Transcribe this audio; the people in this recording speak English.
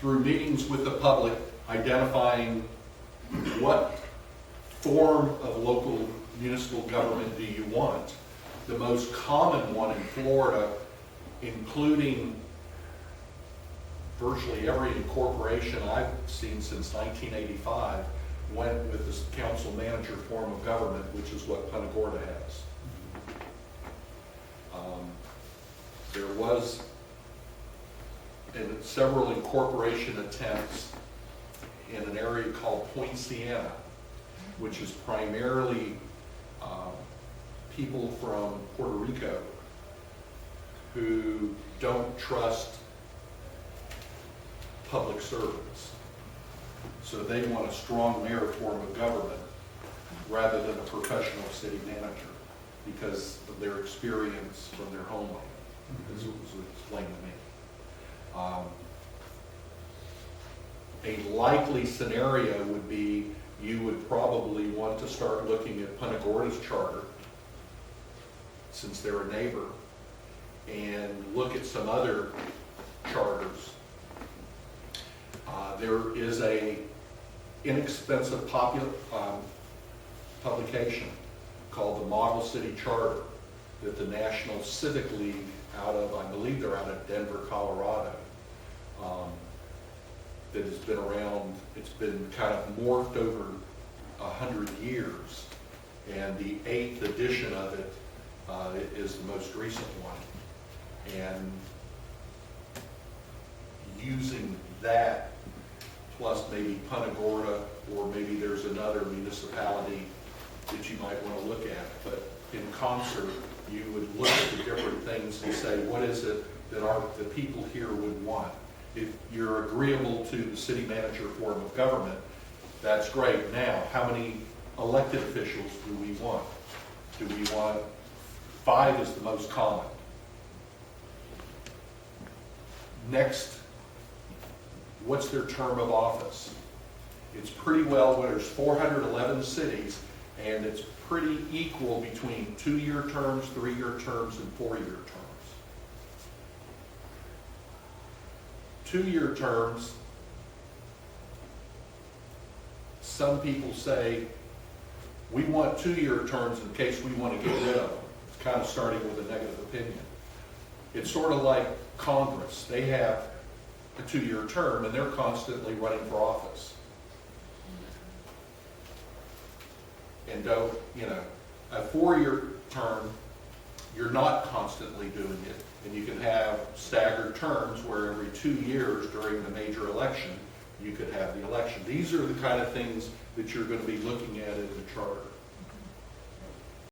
through meetings with the public, identifying what form of local municipal government do you want. The most common one in Florida, including virtually every incorporation I've seen since 1985, went with this council manager form of government, which is what Punta Gorda has. There was several incorporation attempts in an area called Point Siena, which is primarily people from Puerto Rico who don't trust public servants. So they want a strong mayor form of government rather than a professional city manager because of their experience from their homeland, as it was explained to me. A likely scenario would be you would probably want to start looking at Punta Gorda's charter, since they're a neighbor, and look at some other charters. There is a inexpensive publication called the Model City Charter that the National Civic League out of, I believe they're out of Denver, Colorado, that has been around. It's been kind of morphed over 100 years, and the 8th edition of it is the most recent one. And using that plus maybe Punta Gorda, or maybe there's another municipality that you might want to look at, but in concert you would look at the different things and say, what is it that the people here would want? If you're agreeable to the city manager form of government, that's great. Now, how many elected officials do we want? Do we want 5 is the most common. Next, what's their term of office? It's pretty well, there's 411 cities, and it's pretty equal between 2-year terms, 3-year terms, and 4-year terms. 2-year terms, some people say, we want 2-year terms in case we want to get rid of them. It's kind of starting with a negative opinion. It's sort of like Congress. They have a 2-year term, and they're constantly running for office. And don't, a 4-year term, you're not constantly doing it. And you can have staggered terms where every 2 years during the major election, you could have the election. These are the kind of things that you're going to be looking at in the charter.